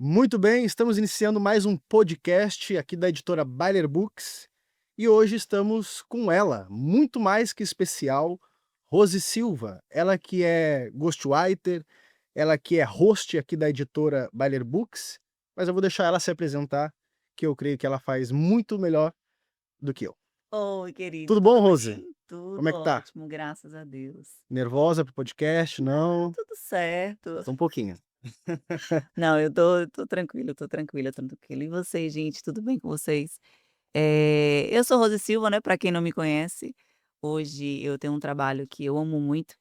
Muito bem, estamos iniciando mais um podcast aqui da editora Byler Books e hoje estamos com ela, muito mais que especial, Rose Silva. Ela que é ghostwriter, ela que é host aqui da editora Byler Books, mas eu vou deixar ela se apresentar, que eu creio que ela faz muito melhor do que eu. Oi, querido, Tudo bom, tudo Rose? bem? Como é Tudo que tá? ótimo, graças a Deus. Nervosa pro podcast? Não? Tudo certo. Só um pouquinho. Não, eu tô tranquila, tranquila. E vocês, gente, tudo bem com vocês? Eu sou Rose Silva, né, pra quem não me conhece. Hoje eu tenho um trabalho que eu amo muito,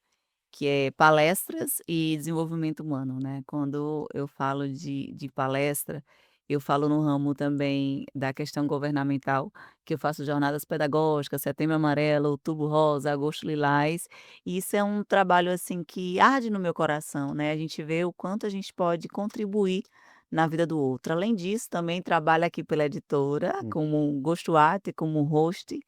que é palestras e desenvolvimento humano, né. Quando eu falo de palestra, eu falo no ramo também da questão governamental, que eu faço jornadas pedagógicas, Setembro Amarelo, Outubro Rosa, Agosto Lilás, e isso é um trabalho, assim, que arde no meu coração, né, a gente vê o quanto a gente pode contribuir na vida do outro. Além disso, também trabalho aqui pela editora Hum. como ghostwriter, como host,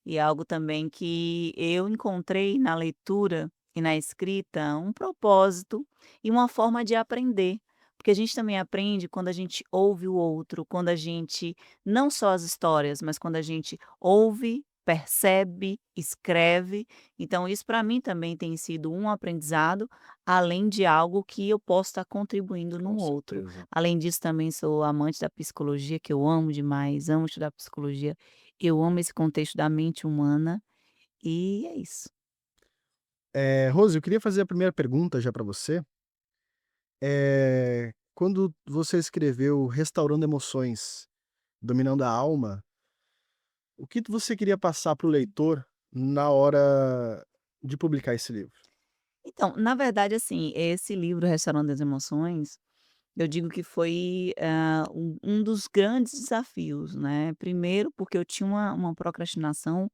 e é algo também que eu encontrei na leitura e na escrita um propósito e uma forma de aprender, porque a gente também aprende quando a gente ouve o outro, quando a gente não só as histórias, mas quando a gente ouve, percebe, escreve. Então isso para mim também tem sido um aprendizado, além de algo que eu posso estar contribuindo Com no outro. certeza. Além disso, também sou amante da psicologia, que eu amo demais, amo estudar psicologia. Eu amo esse contexto da mente humana, e é isso. Rose, eu queria fazer a primeira pergunta já para você. Quando você escreveu Restaurando Emoções, Dominando a Alma, o que você queria passar para o leitor na hora de publicar esse livro? Então, na verdade, assim, esse livro Restaurando as Emoções, eu digo que foi, um dos grandes desafios, né. Primeiro, porque eu tinha uma procrastinação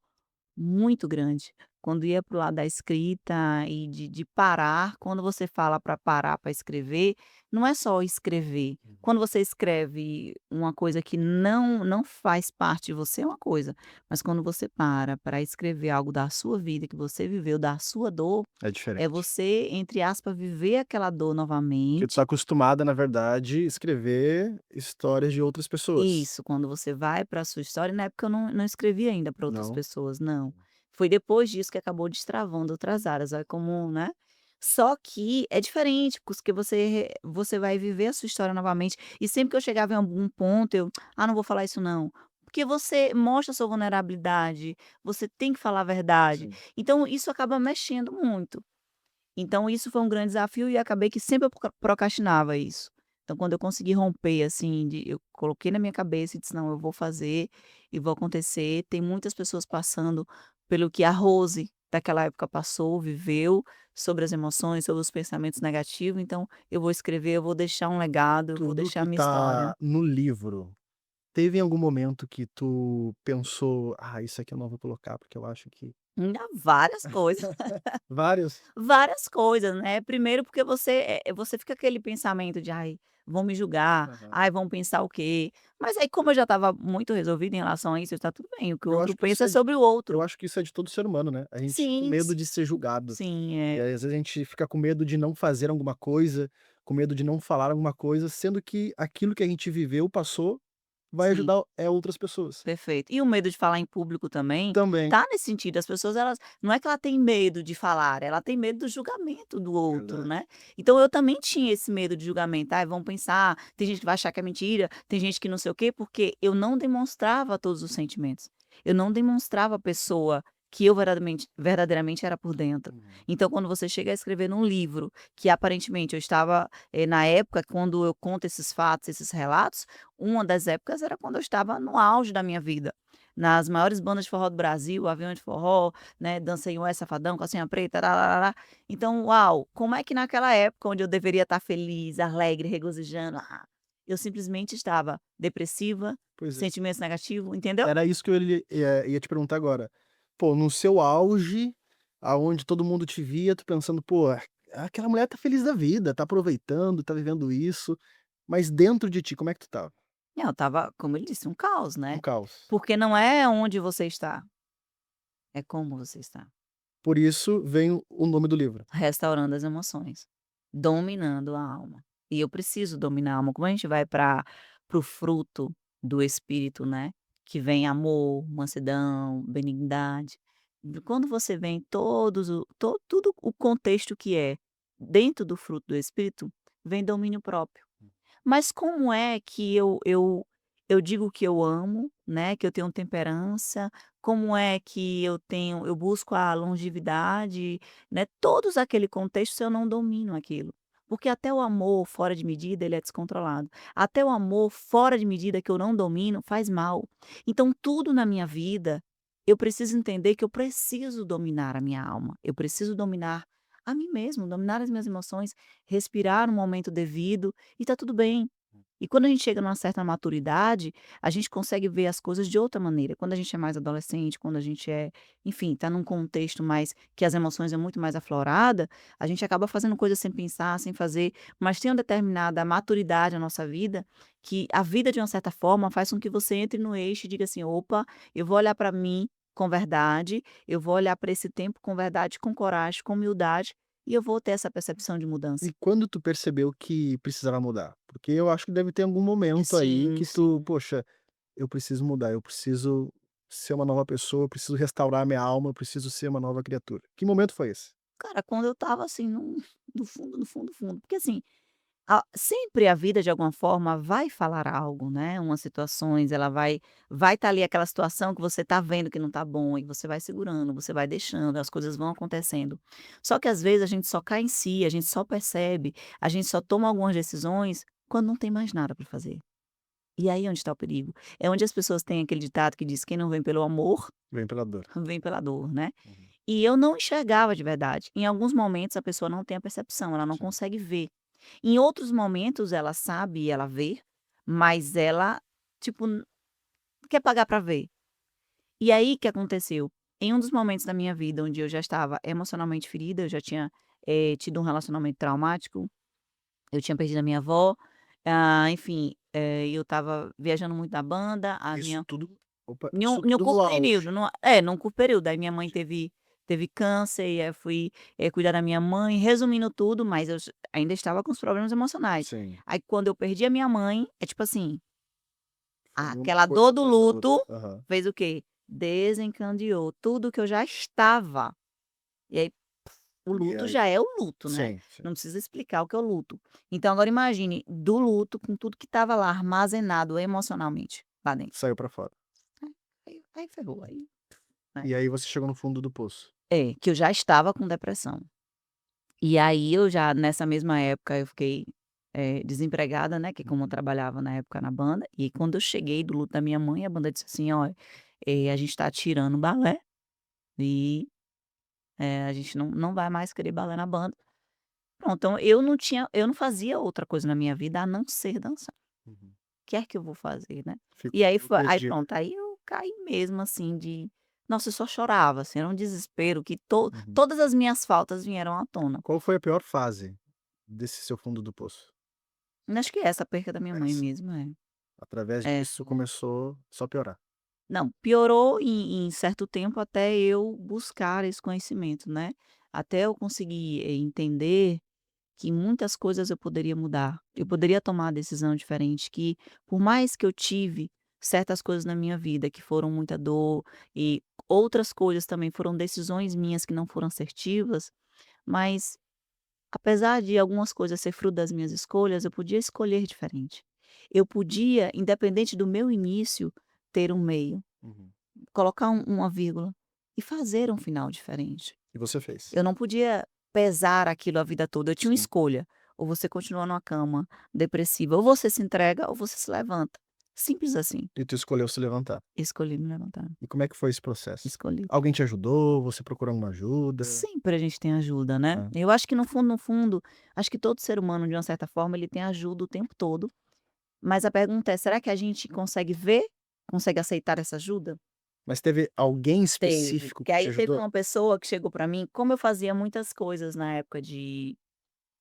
muito grande. Quando ia para o lado da escrita e de parar, quando você fala para parar para escrever, não é só escrever. Quando você escreve uma coisa que não faz parte de você é uma coisa, mas quando você para escrever algo da sua vida, que você viveu, da sua dor, É é diferente. você, entre aspas, viver aquela dor Porque tu tá novamente. acostumada, na verdade, escrever histórias de outras pessoas. Isso, quando você vai para a sua história, na época eu não escrevi ainda para outras Não? pessoas, não. Foi depois disso que acabou destravando outras áreas, olha como, né. Só que é diferente, porque você vai viver a sua história novamente, e sempre que eu chegava em algum ponto eu: "Ah, não vou falar isso não", porque você mostra a sua vulnerabilidade, você tem que falar a verdade, Sim. então isso acaba mexendo muito. Então isso foi um grande desafio e acabei que sempre eu procrastinava isso. Então quando eu consegui romper, assim, eu coloquei na minha cabeça e disse: "Não, eu vou fazer e vou acontecer". Tem muitas pessoas passando pelo que a Rose daquela época passou, viveu, sobre as emoções, sobre os pensamentos negativos, então eu vou escrever, eu vou deixar um legado, eu vou Tudo deixar a que minha história. tá no livro, teve em algum momento que tu pensou: "Ah, isso aqui eu não vou colocar, porque eu acho que" Várias coisas. vários? Várias coisas, né. Primeiro porque você fica aquele pensamento de: "Ai, vão me julgar. Aham. Ai, vão pensar o quê?". Mas aí como eu já estava muito resolvida em relação a isso, está tudo bem, o que o Eu outro acho que isso pensa é é sobre o eu outro. acho que isso é de todo ser humano, né, a gente com Sim, medo de ser julgado. sim, E aí, às vezes, a gente fica com medo de não fazer alguma coisa, com medo de não falar alguma coisa, sendo que aquilo que a gente viveu, passou, vai sim. ajudar, outras pessoas. Perfeito. E o medo de falar em público também, Também. tá nesse sentido, as pessoas elas não é que ela tem medo de falar, ela tem medo do julgamento do outro, Verdade. né. Então eu também tinha esse medo de julgamento, "Ai, vão pensar, tem gente que vai achar que é mentira, tem gente que não sei o quê", porque eu não demonstrava todos os sentimentos. Eu não demonstrava a pessoa que eu verdadeiramente era por dentro. Uhum. Então quando você chega a escrever num livro, que aparentemente eu estava, na época quando eu conto esses fatos, esses relatos, uma das épocas era quando eu estava no auge da minha vida, nas maiores bandas de forró do Brasil, Avião de Forró, né, Dança Ué, Safadão, Calcinha Preta, tararara. Então, uau, como é que naquela época onde eu deveria estar feliz, alegre, regozijando, eu simplesmente estava depressiva, Pois é. sentimentos negativos, entendeu? Era isso que eu ia te perguntar agora. Pô, no seu auge, aonde todo mundo te via, tu pensando: "Pô, aquela mulher tá feliz da vida, tá aproveitando, tá vivendo isso", mas dentro de ti, como é que tu estava? Não, eu estava, como ele disse, um caos, Um né, caos. porque não é onde você está, é como você está. Por isso vem o nome do livro. Restaurando as emoções, dominando a alma. E eu preciso dominar a alma. Como a gente vai para o fruto do espírito, né, que vem amor, mansidão, benignidade. Quando você vem todos o to tudo o contexto que é dentro do fruto do espírito, vem domínio próprio. Mas como é que eu digo que eu amo, né, que eu tenho temperança, como é que eu busco a longevidade, né, todos aquele contexto se eu não domino aquilo. Porque até o amor fora de medida, ele é descontrolado. Até o amor fora de medida que eu não domino, faz mal. Então tudo na minha vida, eu preciso entender que eu preciso dominar a minha alma, eu preciso dominar a mim mesmo, dominar as minhas emoções, respirar no momento devido, e tá tudo bem. E quando a gente chega numa certa maturidade, a gente consegue ver as coisas de outra maneira. Quando a gente é mais adolescente, quando a gente é, enfim, tá num contexto mais que as emoções é muito mais aflorada, a gente acaba fazendo coisas sem pensar, sem fazer, mas tem uma determinada maturidade na nossa vida, que a vida de uma certa forma faz com que você entre no eixo e diga assim: "Opa, eu vou olhar para mim com verdade, eu vou olhar para esse tempo com verdade, com coragem, com humildade, e eu vou ter essa percepção de mudança". E quando tu percebeu que precisava mudar? Porque eu acho que deve ter algum momento aí Sim, que tu: sim. "Poxa, eu preciso mudar, eu preciso ser uma nova pessoa, eu preciso restaurar minha alma, eu preciso ser uma nova criatura". Que momento foi esse? Cara, quando eu estava assim no fundo, no fundo, fundo, porque assim, sempre a vida de alguma forma vai falar algo, né, umas situações, ela vai estar ali aquela situação que você tá vendo que não tá bom e você vai segurando, você vai deixando, as coisas vão acontecendo. Só que às vezes a gente só cai em si, a gente só percebe, a gente só toma algumas decisões quando não tem mais nada para fazer. E aí é onde está o perigo. É onde as pessoas têm aquele ditado que diz: "Quem não vem pelo amor, Vem pela dor. vem pela dor", né. Uhum. E eu não enxergava de verdade. Em alguns momentos a pessoa não tem a percepção, ela não Sim. consegue ver. Em outros momentos ela sabe e ela vê, mas ela, tipo, quer pagar para ver. E aí que aconteceu? Em um dos momentos da minha vida onde eu já estava emocionalmente ferida, eu já tinha, tido um relacionamento traumático, eu tinha perdido a minha avó, enfim, eu estava viajando muito na banda, a Isso minha tudo opa, em um isso em um tudo no curto auge. período, num curto período, aí minha mãe teve câncer e aí eu fui, cuidar da minha mãe, resumindo tudo, mas eu ainda estava com os problemas emocionais. Sim, Aí quando eu perdi a minha mãe, é tipo assim, foi uma aquela coisa dor do atrás da outra. luto Aham. fez o quê? Desencadeou tudo que eu já estava. E aí o E luto aí já é o luto, né, sim, sim. não precisa explicar o que é o luto. Então agora imagine, do luto com tudo que estava lá armazenado emocionalmente lá dentro. Saiu pra fora. Aí ferrou, aí, né. E aí você chegou no fundo do poço. É, que eu já estava com depressão. E aí eu já nessa mesma época eu fiquei, desempregada, né, que como eu Uhum. trabalhava na época na banda, e quando eu cheguei do luto da minha mãe, a banda disse assim: "Olha, a gente tá tirando o balé e, a gente não vai mais querer balé na banda". Pronto, então eu não fazia outra coisa na minha vida a não ser dançar. Uhum. Que é que eu vou fazer, né. E Ficou aí foi aí perdido. pronto, aí eu caí mesmo, assim, de nossa, eu só chorava, assim, era um desespero que Uhum. todas as minhas faltas vieram à tona. Qual foi a pior fase desse seu fundo do poço? Acho que é essa, a perca da minha mãe Essa. mesmo, é. Através É. disso começou só a piorar. Não, piorou em certo tempo até eu buscar esse conhecimento, né, até eu conseguir, entender que muitas coisas eu poderia mudar, eu poderia tomar uma decisão diferente, que por mais que eu tive certas coisas na minha vida que foram muita dor e outras coisas também foram decisões minhas que não foram assertivas, mas apesar de algumas coisas ser fruto das minhas escolhas, eu podia escolher diferente. Eu podia, independente do meu início, ter um meio, Uhum. colocar uma vírgula e fazer um final diferente. E você fez. Eu não podia pesar aquilo a vida toda, eu tinha uma Sim. escolha, ou você continua numa cama depressiva, ou você se entrega ou você se levanta. Simples assim. E tu escolheu se levantar. Escolhi me levantar, E como é que foi esse processo? escolhi. Alguém te ajudou? Você procurou alguma ajuda? Sempre a gente tem ajuda, né. É. Eu acho que no fundo, acho que todo ser humano de uma certa forma ele tem ajuda o tempo todo, mas a pergunta é: será que a gente consegue ver? Consegue aceitar essa ajuda? Mas teve alguém Teve, específico porque que te aí teve ajudou? uma pessoa que chegou pra mim, como eu fazia muitas coisas na época de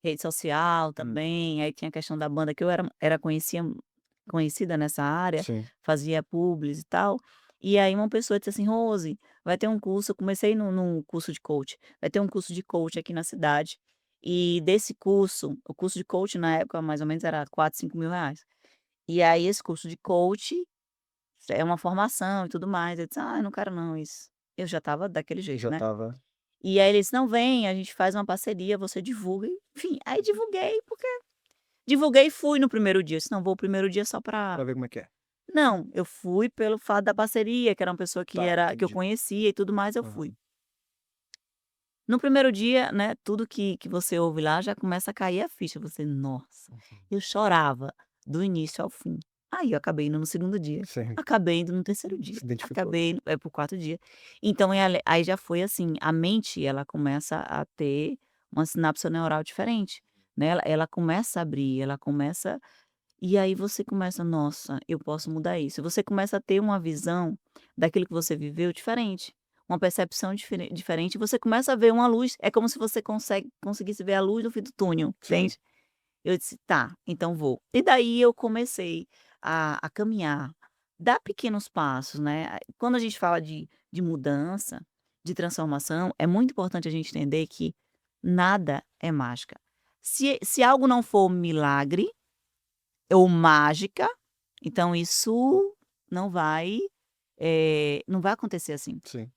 rede social Hum. também, aí tinha a questão da banda que eu era conhecida nessa área, Sim. fazia publis e tal, e aí uma pessoa disse assim: "Rose, vai ter um curso", eu comecei no curso de coach, "vai ter um curso de coach aqui na cidade", E desse curso, o curso de coach na época mais ou menos era 4, 5 mil reais. E aí esse curso de coach é uma formação e tudo mais. Eu disse: "Ah, eu não quero não isso". Eu já estava daquele jeito, Já né. estava E aí ele disse: "Não, vem, a gente faz uma parceria, você divulga", enfim, aí divulguei, porque divulguei e fui no primeiro dia. Eu disse: "Não, vou o primeiro dia só pra". pra ver como é que é. Não, eu fui pelo fato da parceria, que era uma pessoa Tá, que eu entendi. conhecia e tudo mais, eu fui. Aham. No primeiro dia, né, tudo que você ouve lá já começa a cair a ficha, você: "Nossa", Uhum. eu chorava do início ao fim. Aí eu acabei indo no segundo dia, Sim, acabei indo no terceiro dia, se identificou. acabei indo para o quarto dia. Então aí já foi assim, a mente ela começa a ter uma sinapse neural diferente, né, ela começa a abrir, ela começa e aí você começa: "Nossa, eu posso mudar isso". Você começa a ter uma visão daquilo que você viveu diferente, uma percepção diferente, você começa a ver uma luz, é como se você conseguisse ver a luz no fim do túnel, Sim. entende? Eu disse: "Tá, então vou". E daí eu comecei a caminhar, dar pequenos passos, né. Quando a gente fala de mudança, de transformação, é muito importante a gente entender que nada é mágica. Se algo não for milagre ou mágica, então isso não vai, não vai acontecer assim. Sim.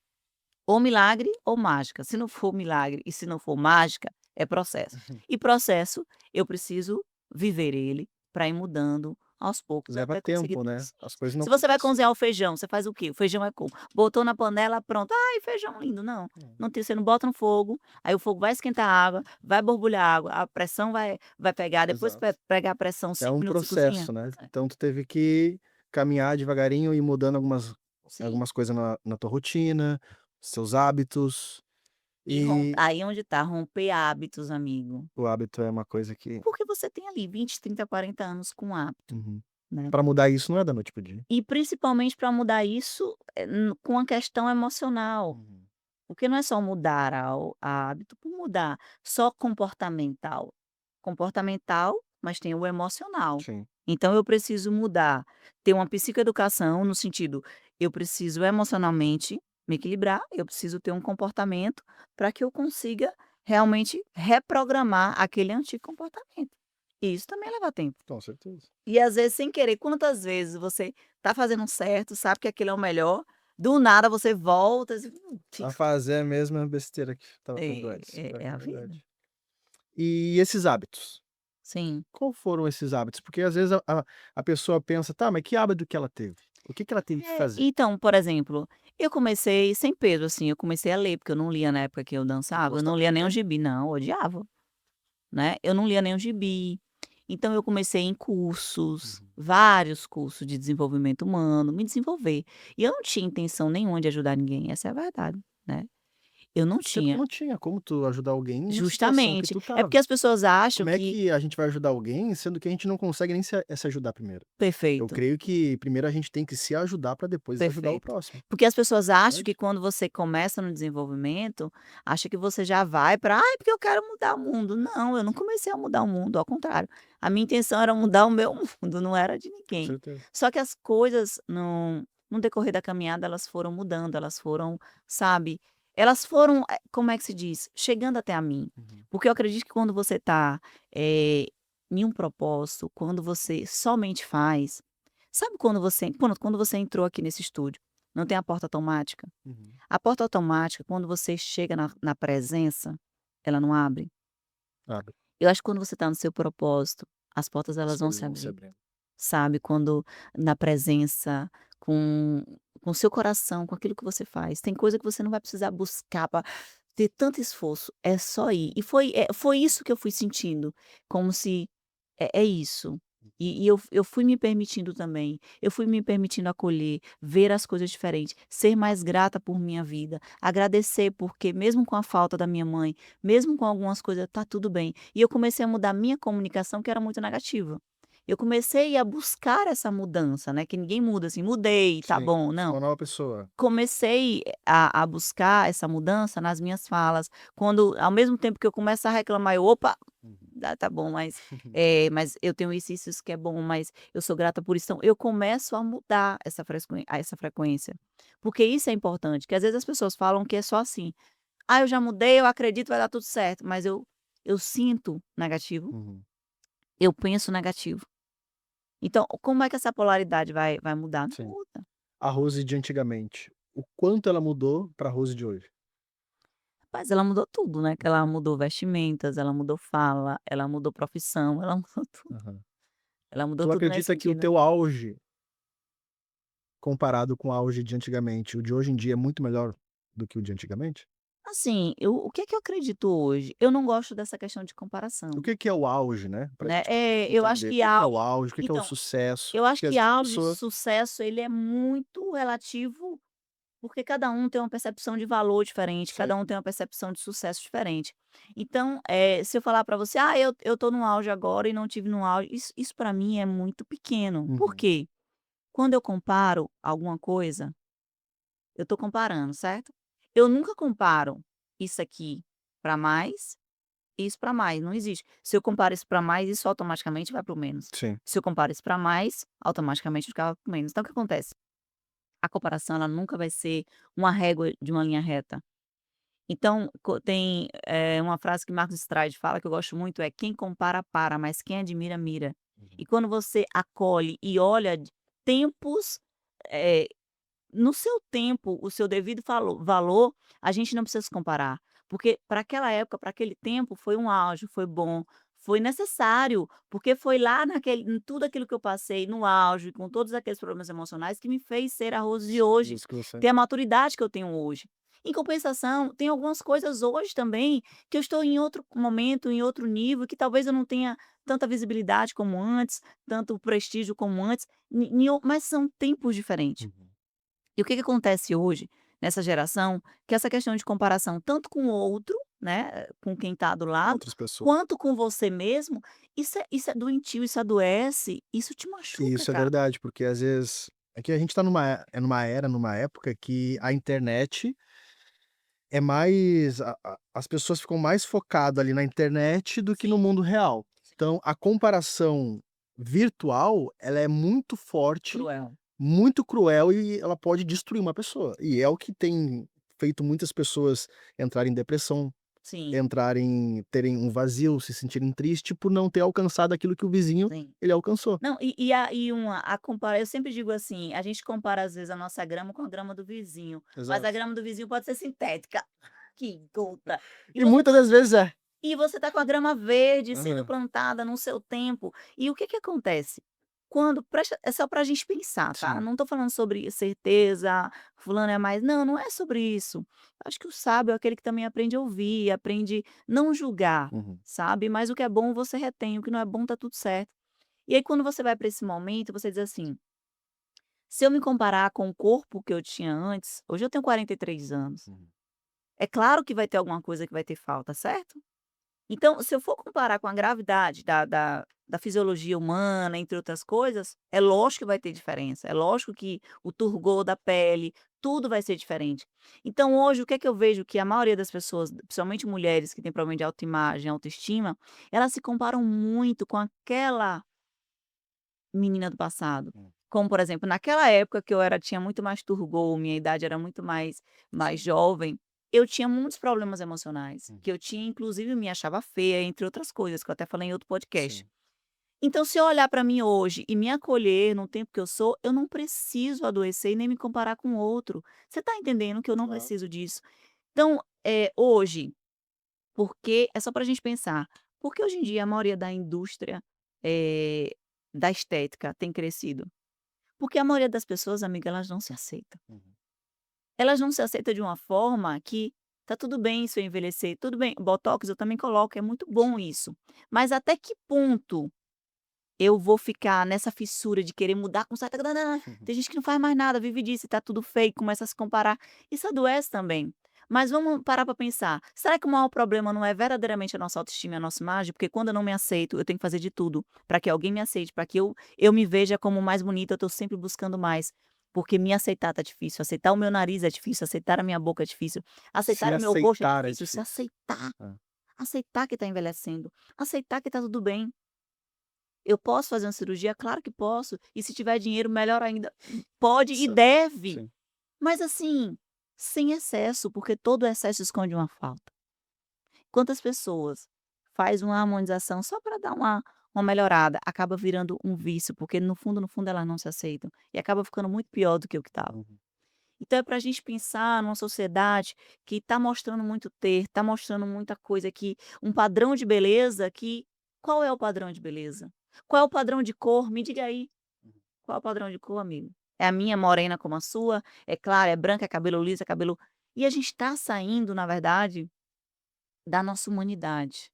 Ou milagre ou mágica. Se não for milagre e se não for mágica, é processo. Uhum. E processo, eu preciso viver ele para ir mudando aos poucos Leva até conseguir tempo, ter né, resultado. as coisas não Se você vai acontecem. cozinhar o feijão, você faz o quê? O feijão é como? Botou na panela, pronto. "Ai, feijão lindo". Não, Hum. não tem, você não bota no fogo, aí o fogo vai esquentar a água, vai borbulhar a água, a pressão vai pegar, depois Exato. pegar a pressão, É 5 um minutos você cozinha. processo, né, então tu teve que caminhar devagarinho e mudando Sim. algumas coisas na tua rotina, seus hábitos, e Aí onde tá, romper hábitos, amigo. o hábito é uma coisa que Porque você tem ali 20, 30, 40 anos com hábito, uhum. né. Pra mudar isso não é da noite para dia. E principalmente para mudar isso, com a questão emocional, Uhum. porque não é só mudar a hábito por mudar, só comportamental. Comportamental, mas tem o emocional. Sim, Então eu preciso mudar, ter uma psicoeducação no sentido, eu preciso emocionalmente me equilibrar, eu preciso ter um comportamento para que eu consiga realmente reprogramar aquele antigo comportamento. E isso também leva tempo. com certeza. E às vezes sem querer, quantas vezes você tá fazendo certo, sabe que aquilo é o melhor, do nada você volta e A fica fazer a mesma besteira que estava fazendo é, antes, é pior é que a é vida. verdade. E esses hábitos? Sim. Qual foram esses hábitos? Porque às vezes a pessoa pensa: "Tá, mas que hábito que ela teve? O que que ela teve que fazer?" Então, por exemplo, eu comecei sem peso, assim, eu comecei a ler, porque eu não lia na época que eu dançava, eu não Gostava lia de nem um ler? gibi, não, eu odiava, né, eu não lia nem um gibi. Então eu comecei em cursos, Uhum. vários cursos de desenvolvimento humano, me desenvolver. E eu não tinha intenção nenhuma de ajudar ninguém, essa é a verdade, né. Eu não Até porque tinha. não tinha como tu ajudar alguém na situação que Justamente. tu É estava. porque as pessoas acham Como é que que a gente vai ajudar alguém, sendo que a gente não consegue nem se ajudar primeiro? Eu perfeito, creio que primeiro a gente tem que se ajudar para depois ajudar o perfeito. próximo, Porque as pessoas acham que verdade? quando você começa no desenvolvimento, acha que você já vai para: "Ai, porque eu quero mudar o mundo". Não, eu não comecei a mudar o mundo, ao contrário. A minha intenção era mudar o meu mundo, não era de Com ninguém. certeza. Só que as coisas no decorrer da caminhada, elas foram mudando, elas foram, sabe, elas foram, como é que se diz? Chegando até a mim. Uhum. Porque eu acredito que quando você está, em um propósito, quando você somente faz. Sabe quando você entrou aqui nesse estúdio, não tem a porta automática? Uhum. A porta automática, quando você chega na presença, ela não abre. Abre, Eu acho que quando você está no seu propósito, as portas as elas vão coisas se vão se abrir, abrindo. sabe, quando na presença, com o seu coração, com aquilo que você faz. Tem coisa que você não vai precisar buscar para ter tanto esforço, é só ir. E foi isso que eu fui sentindo, como se é isso. E eu fui me permitindo também, eu fui me permitindo acolher, ver as coisas diferentes, ser mais grata por minha vida, agradecer porque mesmo com a falta da minha mãe, mesmo com algumas coisas, tá tudo bem. E eu comecei a mudar minha comunicação que era muito negativa. Eu comecei a buscar essa mudança, né, que ninguém muda assim: "Mudei, tá Sim, bom", sou não. uma nova pessoa. Comecei a buscar essa mudança nas minhas falas, quando ao mesmo tempo que eu começo a reclamar eu: "Opa, Uhum. tá bom, mas eu tenho isso que é bom, mas eu sou grata por isso". Então eu começo a mudar essa frequência, porque isso é importante, que às vezes as pessoas falam que é só assim: "Ah, eu já mudei, eu acredito, vai dar tudo certo", mas eu eu sinto negativo, Uhum. eu penso negativo. Então, como é que essa polaridade vai mudar? Não Sim. muda. A Rose de antigamente, o quanto ela mudou pra Rose de hoje? Rapaz, ela mudou tudo, né, que ela mudou vestimentas, ela mudou fala, ela mudou profissão, ela mudou tudo. Aham. Ela mudou Tu tudo nesse acredita que o sentido. teu auge, comparado com o auge de antigamente, o de hoje em dia é muito melhor do que o de antigamente? Assim, o que é que eu acredito hoje? Eu não gosto dessa questão de O comparação, que que é o auge, né, pra né. gente Eu acho entender. O que que que é a o auge, o que que é o então, sucesso, eu acho porque que as auge de pessoas sucesso ele é muito relativo, porque cada um tem uma percepção de valor diferente, sim, cada um tem uma percepção de sucesso diferente. Então, se eu falar para você: "Ah, eu tô no auge agora e não tive no auge", isso para mim é muito pequeno. Por uhum, quê? Quando eu comparo alguma coisa, eu tô comparando, certo? Eu nunca comparo isso aqui para mais, isso para mais, não existe. Se eu comparo isso para mais, isso automaticamente vai para o menos. sim, Se eu comparo isso para mais, automaticamente vai para o menos. Então o que acontece? A comparação ela nunca vai ser uma régua de uma linha reta. Então, tem uma frase que Marcos Stride fala que eu gosto muito, é: "Quem compara para, mas quem admira mira". uhum, E quando você acolhe e olha tempos, eh, no seu tempo, o seu devido valor, a gente não precisa se comparar, porque para aquela época, para aquele tempo, foi um auge, foi bom, foi necessário, porque foi lá em tudo aquilo que eu passei no auge, com todos aqueles problemas emocionais, que me fez ser a Rose de hoje, isso que você ter a maturidade que eu tenho hoje. Em compensação, tem algumas coisas hoje também que eu estou em outro momento, em outro nível, que talvez eu não tenha tanta visibilidade como antes, tanto prestígio como antes, mas são tempos diferentes. uhum. E o que que acontece hoje, nessa geração, que essa questão de comparação tanto com o outro, né, com quem está do Com lado, outras pessoas. quanto com você mesmo, isso é doentio, isso adoece, isso te E machuca, isso é cara. verdade, porque às vezes é que a gente tá numa era, numa época que a internet é mais as pessoas ficam mais focado ali na internet do que no Sim, mundo real. sim. Então a comparação virtual, ela é muito forte, Cruel. muito cruel e ela pode destruir uma pessoa. E é o que tem feito muitas pessoas entrarem em depressão, Sim, terem um vazio, se sentirem triste por não ter alcançado aquilo que o vizinho, sim. ele alcançou. Não, a compara eu sempre digo assim, a gente compara às vezes a nossa grama com a grama do vizinho, mas a Exato. grama do vizinho pode ser sintética. Que gota. E E você muitas das vezes é. E você tá com a grama verde sendo Aham. plantada no seu tempo. E o que que acontece? Quando presta é só pra gente pensar, tá? Sim. Não tô falando sobre certeza, fulano é mais não, não é sobre isso. Acho que o sábio é aquele que também aprende a ouvir, aprende não julgar, Uhum. sabe? Mas o que é bom você retém, o que não é bom tá tudo certo. E aí quando você vai pra esse momento, você diz assim: "Se eu me comparar com o corpo que eu tinha antes", hoje eu tenho 43 anos, Uhum. é claro que vai ter alguma coisa que vai ter falta, certo? Então, se eu for comparar com a gravidade da fisiologia humana, entre outras coisas, é lógico que vai ter diferença, é lógico que o turgor da pele, tudo vai ser diferente. Então hoje, o que é que eu vejo que a maioria das pessoas, principalmente mulheres que têm problema de autoimagem, autoestima, elas se comparam muito com aquela menina do passado. Hum. Como, por exemplo, naquela época que eu tinha muito mais turgor, minha idade era muito mais Sim. jovem, eu tinha muitos problemas emocionais, Uhum. que eu tinha inclusive me achava feia, entre outras coisas, que eu até falei em outro podcast. Sim. Então, se eu olhar para mim hoje e me acolher no tempo que eu sou, eu não preciso adoecer e nem me comparar com o outro. Você está entendendo que eu não Claro. preciso disso? Então, hoje, porque é só para a gente pensar, porque hoje em dia a maioria da indústria, eh, da estética tem crescido? Porque a maioria das pessoas, amiga, elas não se aceitam. Uhum. Elas não se aceitam de uma forma que tá tudo bem se eu envelhecer, tudo bem, botox eu também coloco, é muito bom Sim. isso. Mas até que ponto eu vou ficar nessa fissura de querer mudar com certa Uhum. tem gente que não faz mais nada, vive disso e tá tudo feio, começa a se comparar. Isso adoece também. Mas vamos parar para pensar, será que o maior problema não é verdadeiramente a nossa autoestima e a nossa imagem? Porque quando eu não me aceito, eu tenho que fazer de tudo para que alguém me aceite, para que eu me veja como mais bonita, eu tô sempre buscando mais. Porque me aceitar tá difícil, aceitar o meu nariz é difícil, aceitar a minha boca é difícil, Se aceitar o meu rosto é aceitar é difícil, se difícil. aceitar, É. aceitar que tá envelhecendo, aceitar que tá tudo bem. Eu posso fazer uma cirurgia? Claro que posso. E se tiver dinheiro, melhor ainda. Pode e Isso. deve. Sim. Mas assim, sem excesso, porque todo excesso esconde uma falta. Quantas pessoas faz uma harmonização só para dar uma melhorada, acaba virando um vício, porque no fundo elas não se aceitam, e acaba ficando muito pior do que o que estava. Uhum. Então é para a gente pensar numa sociedade que está mostrando muito ter, está mostrando muita coisa que um padrão de beleza que qual é o padrão de beleza? Qual é o padrão de cor? Me diga aí, qual é o padrão de cor, amigo? É a minha morena como a sua? É clara, é branca, é cabelo liso, é cabelo e a gente está saindo, na verdade, da nossa humanidade.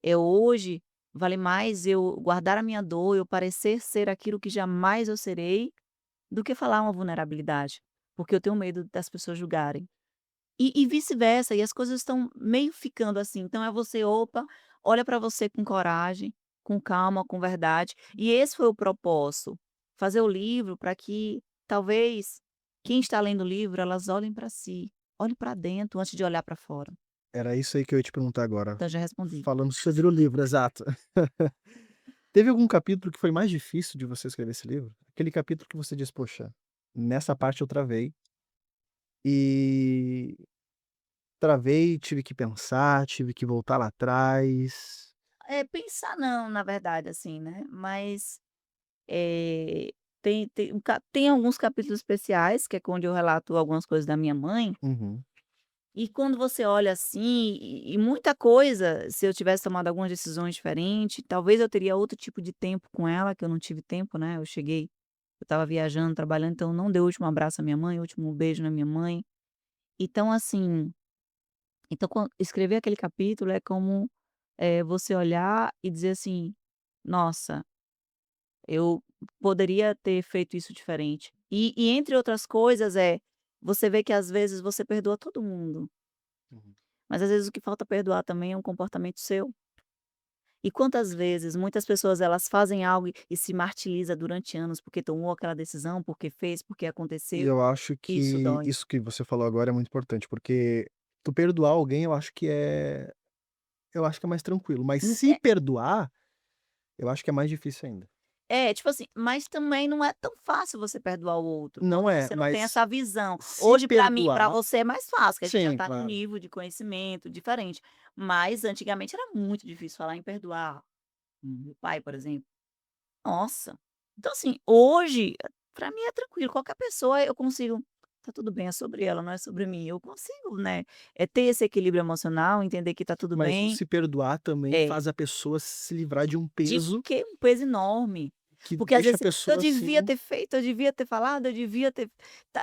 É hoje vale mais eu guardar a minha dor, eu parecer ser aquilo que jamais eu serei, do que falar uma vulnerabilidade, porque eu tenho medo das pessoas julgarem. E vice-versa, e as coisas estão meio ficando assim, então é você, opa, olha para você com coragem, com calma, com verdade, e esse foi o propósito, fazer o livro para que talvez quem está lendo o livro, elas olhem para si, olhem para dentro antes de olhar para fora. Era isso aí que eu ia te perguntar agora. Então já respondi. Falando sobre o livro, exato. Teve algum capítulo que foi mais difícil de você escrever esse livro? Aquele capítulo que você diz: "Poxa, nessa parte eu travei, e travei, tive que pensar, tive que voltar lá atrás". É, pensar não, na verdade, assim, né, mas, tem alguns capítulos especiais, que é quando eu relato algumas coisas da minha mãe. Uhum, E quando você olha assim, e muita coisa, se eu tivesse tomado algumas decisões diferentes, talvez eu teria outro tipo de tempo com ela, que eu não tive tempo, né, eu estava viajando, trabalhando, então não dei o último abraço à minha mãe, o último beijo na minha mãe. Então assim, então escrever aquele capítulo é como, você olhar e dizer assim: "Nossa, eu poderia ter feito isso diferente". E entre outras coisas, você vê que às vezes você perdoa todo mundo. uhum. Mas às vezes o que falta perdoar também é um comportamento seu. E quantas vezes muitas pessoas elas fazem algo e se martiriza durante anos porque tomou aquela decisão, porque fez, porque E aconteceu, eu acho isso que dói. isso que você falou agora é muito importante, porque tu perdoar alguém eu acho que é mais tranquilo, mas se É, perdoar, eu acho que é mais difícil ainda. tipo assim, mas também não é tão fácil você perdoar o outro, Não quando é, você não tem mas essa visão. se Hoje para mim para perdoar você é mais fácil, que a gente já sim, está num claro. nível de conhecimento diferente, mas antigamente era muito difícil falar em perdoar. Meu pai, por exemplo. Nossa. Então assim, hoje, pra mim é tranquilo, qualquer pessoa eu consigo tá tudo bem, é sobre ela, não é sobre mim. Eu consigo, né, ter esse equilíbrio emocional, entender que tá tudo Mas o bem. se perdoar também É. faz a pessoa se livrar de um De peso que um peso enorme. que Porque às deixa a vezes eu pessoa devia assim, ter feito, eu devia ter falado, eu devia ter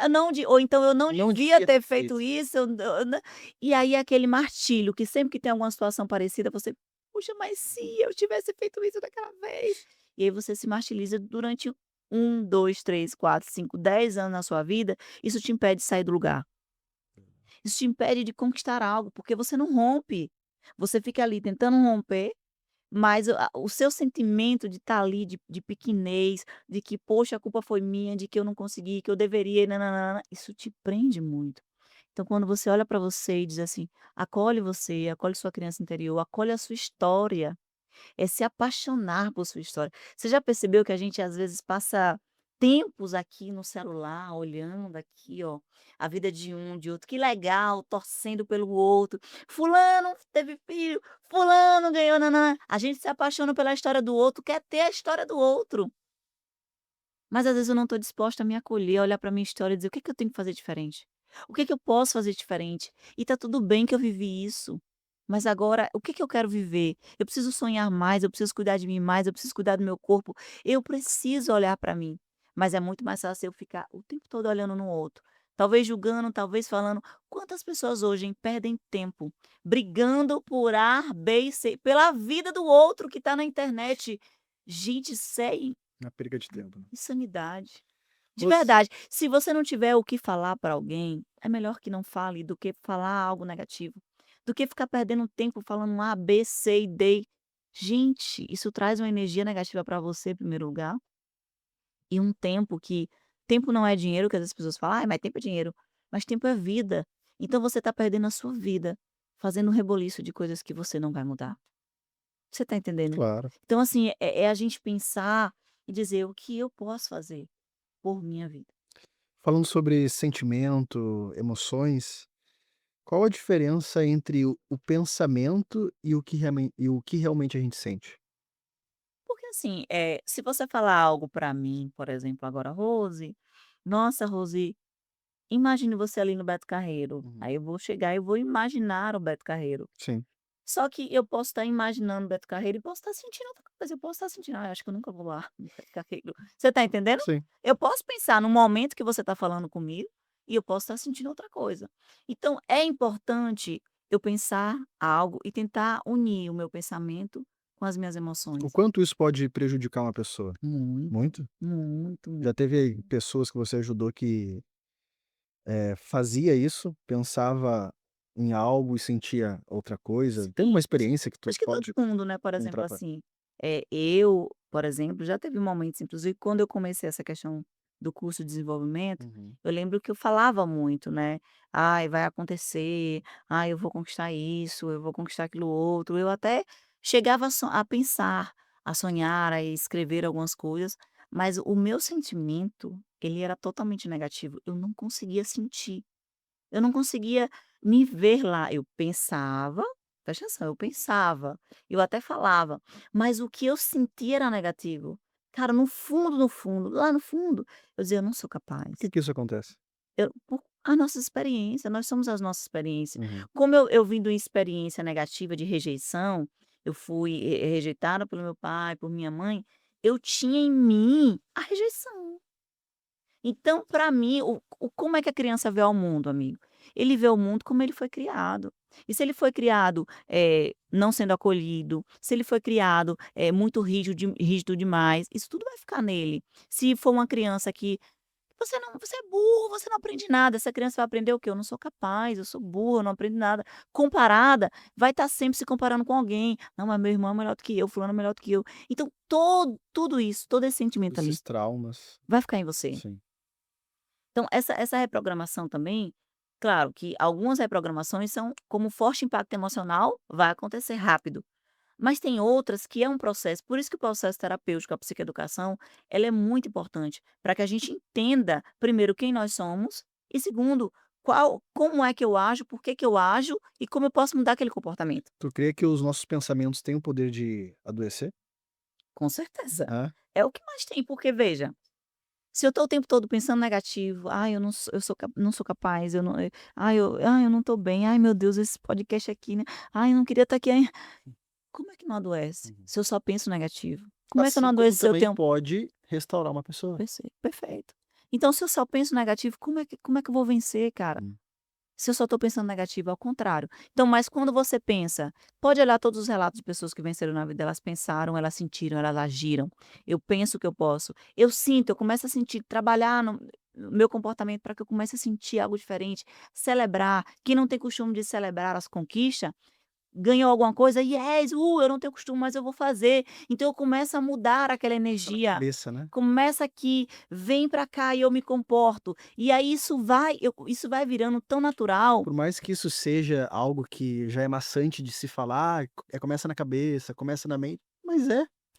não de ou então eu não não devia devia ter ter feito feito. isso, eu nã e aí aquele martírio que sempre que tem alguma situação parecida você: "Puxa, mas se eu tivesse feito isso daquela vez". E aí você se martiriza durante 1, 2, 3, 4, 5, 10 anos na sua vida, isso te impede de sair do lugar. Isso te impede de conquistar algo, porque você não rompe. Você fica ali tentando romper mas o seu sentimento de estar ali, de pequenez, de que: "Poxa, a culpa foi minha, de que eu não consegui, que eu deveria e nã isso te prende muito. Então quando você olha para você e diz assim: acolhe você, acolhe sua criança interior, acolhe a sua história. É se apaixonar por sua história. Você já percebeu que a gente às vezes passa tempos aqui no celular, olhando aqui, ó, a vida de um, de outro, que legal, torcendo pelo outro. Fulano teve filho, fulano ganhou nã A gente se apaixona pela história do outro, quer ter a história do outro. Mas às vezes eu não estou disposta a me acolher, a olhar para minha história e dizer: "O que que eu tenho que fazer diferente? O que que eu posso fazer diferente? E tá tudo bem que eu vivi isso, mas agora o que que eu quero viver? Eu preciso sonhar mais, eu preciso cuidar de mim mais, eu preciso cuidar do meu corpo, eu preciso olhar para mim". Mas é muito mais fácil eu ficar o tempo todo olhando no outro, talvez julgando, talvez falando. Quantas pessoas hoje, hein, perdem tempo brigando por A, B e C, pela vida do outro que está na internet. Gente, isso é Na perca de tempo, né. insanidade. De Voc verdade, se você não tiver o que falar para alguém, é melhor que não fale do que falar algo negativo, do que ficar perdendo tempo falando A, B, C e D. Gente, isso traz uma energia negativa para você em primeiro lugar, e um tempo não é dinheiro, que às vezes as pessoas falam: "Ai, mas tempo é dinheiro", mas tempo é vida. Então você está perdendo a sua vida, fazendo um reboliço de coisas que você não vai mudar. Você está entendendo? claro. Então assim, é a gente pensar e dizer: "O que eu posso fazer por minha vida?". Falando sobre sentimento, emoções, Qual a diferença entre o pensamento e o que realmente a gente sente? Porque assim, se você falar algo pra mim, por exemplo, agora: "Rose, nossa Rose, imagine você ali no Beto Carreiro", Uhum. aí eu vou chegar e vou imaginar o Beto Carreiro. Sim. Só que eu posso estar imaginando o Beto Carreiro e posso estar sentindo outra coisa, eu posso estar sentindo: "Ai, acho que eu nunca vou lá no Beto Carreiro". Você tá entendendo? Sim. Eu posso pensar no momento que você tá falando comigo e eu posso estar sentindo outra coisa. Então é importante eu pensar algo e tentar unir o meu pensamento com as minhas O emoções. quanto isso pode prejudicar uma pessoa? Muito, Muito? muito, Já muito. teve pessoas que você ajudou que, fazia isso, pensava em algo e sentia outra coisa? Tem Sim, uma experiência que tu acho que todo pode mundo, né, por exemplo, contar pra assim, eu, por exemplo, já teve momentos, inclusive quando eu comecei essa questão do curso de desenvolvimento, Uhum. eu lembro que eu falava muito, né: "Ai, vai acontecer. Ai, eu vou conquistar isso, eu vou conquistar aquilo outro". Eu até chegava a pensar, a sonhar, a escrever algumas coisas, mas o meu sentimento, ele era totalmente negativo, eu não conseguia sentir. Eu não conseguia me ver lá. Eu pensava, presta atenção, eu pensava, eu até falava, mas o que eu sentia era negativo. Cara, no fundo, lá no fundo, eu dizia: "Eu não sou Por que capaz". que isso acontece? Por a nossa experiência, nós somos as nossas experiências. Uhum. Como eu vim de uma experiência negativa de rejeição, eu fui rejeitada pelo meu pai, por minha mãe, eu tinha em mim a rejeição. Então, para mim, como é que a criança vê ao mundo, amigo? Ele vê o mundo como ele foi criado. E se ele foi criado, não sendo acolhido, se ele foi criado, muito rígido demais, isso tudo vai ficar nele. Se for uma criança que você é burro, você não aprende nada, essa criança vai aprender o quê? "Eu não sou capaz, eu sou burro, eu não aprendo nada". Comparada, vai estar sempre se comparando com alguém. "Não, mas meu irmão é melhor do que eu, fulano é melhor do que eu". Então tudo isso, todo esse sentimento ali, Esses traumas. vai ficar em você. Sim. Então essa reprogramação também, claro que algumas reprogramações são como forte impacto emocional, vai acontecer rápido, mas tem outras que é um processo, por isso que o processo terapêutico, a psicoeducação, ela é muito importante, para que a gente entenda, primeiro, quem nós somos e segundo, como é que eu ajo, por que que eu ajo e como eu posso mudar aquele comportamento. Tu crê que os nossos pensamentos têm o poder de adoecer? Com certeza. É? É o que mais tem, porque veja, se eu estou o tempo todo pensando negativo, "Ai, não sou capaz, eu não, ai, eu não estou bem. Ai, meu Deus, esse podcast aqui, né. Ai, eu não queria estar aqui, ai". Como é que não adoece, Uhum. se eu só penso negativo? Como é que eu não Assim como adoeço se eu também tenho pode restaurar uma pessoa. perfeito. Então se eu só penso negativo, como é que eu vou vencer, cara? Hum. Se eu só estou pensando negativo, ao contrário. Então, mas quando você pensa, pode olhar todos os relatos de pessoas que venceram na vida, elas pensaram, elas sentiram, elas agiram. Eu penso que eu posso. Eu sinto, eu começo a sentir, trabalhar no meu comportamento para que eu comece a sentir algo diferente, celebrar. Quem não tem costume de celebrar as conquistas, ganhou alguma coisa, yes, eu não tenho costume, mas eu vou fazer. Então eu começo a mudar aquela Isso na energia. cabeça, né. Começa aqui, vem pra cá e eu me comporto. E aí isso vai virando tão natural. Por mais que isso seja algo que já é maçante de se falar, começa na cabeça, começa na mente, mas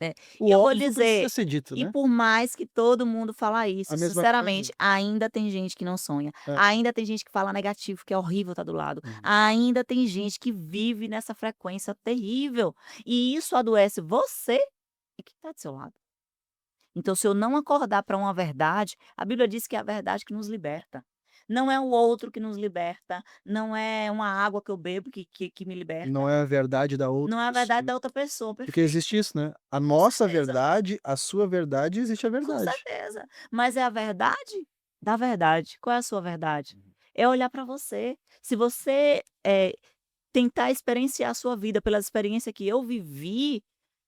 É, o e eu vou óbvio precisa dizer, ser dito, e né. por mais que todo mundo fala A isso, mesma coisa sinceramente, ainda tem gente que não sonha, é. ainda tem gente que fala negativo, que é horrível estar do lado, Uhum. ainda tem gente que vive nessa frequência terrível, e isso adoece você e quem está do seu lado. Então se eu não acordar para uma verdade, a Bíblia diz que é a verdade que nos liberta. Não é o outro que nos liberta, não é uma água que eu bebo que me Não liberta, é a verdade da outra não é a verdade pessoa. da outra pessoa, Porque perfeito, existe isso, né, a com nossa certeza. verdade, a sua verdade, existe a Com verdade. certeza. Mas é a verdade da verdade. Qual é a sua verdade? Uhum. É olhar para você. Se você, tentar experienciar a sua vida pela experiência que eu vivi,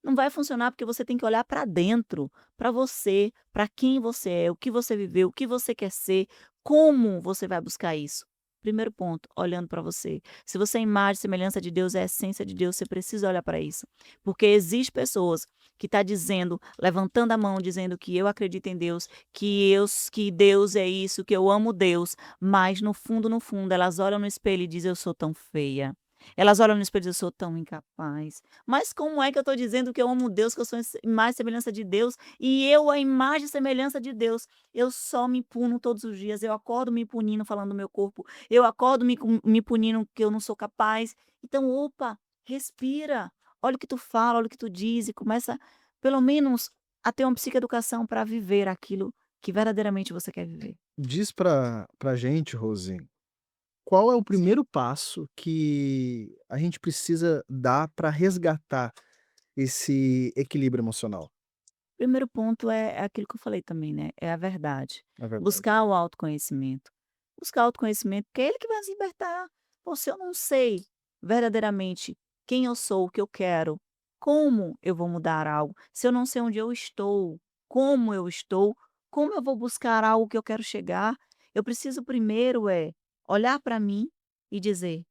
não vai funcionar, porque você tem que olhar para dentro, para você, para quem você é, o que você viveu, o que você quer ser, como você vai buscar isso. Primeiro ponto, olhando para você. Se você é imagem e semelhança de Deus, é a essência de Deus, você precisa olhar para isso. Porque existe pessoas que tá dizendo, levantando a mão, dizendo que eu acredito em Deus, que Deus é isso, que eu amo Deus, mas no fundo, elas olham no espelho e dizem: "Eu sou tão feia". Elas olham no espelho e dizem: "Eu sou tão incapaz". Mas como é que eu estou dizendo que eu amo Deus, que eu sou imagem e semelhança de Deus, e eu a imagem e semelhança de Deus, eu só me puno todos os dias, eu acordo me punindo falando do meu corpo, eu acordo me punindo que eu não sou capaz. Então, opa, respira, olha o que tu fala, olha o que tu diz e começa, pelo menos, a ter uma psicoeducação para viver aquilo que verdadeiramente você quer viver. Diz pra gente, Rose, qual é o Sim. primeiro passo que a gente precisa dar para resgatar esse equilíbrio emocional? Primeiro ponto é aquilo que eu falei também, né, é a verdade. Na verdade. Buscar o autoconhecimento. Buscar autoconhecimento, porque é ele que vai nos libertar. Pô, se eu não sei verdadeiramente quem eu sou, o que eu quero, como eu vou mudar algo? Se eu não sei onde eu estou, como eu vou buscar algo que eu quero chegar? Eu preciso primeiro olhar para mim e dizer: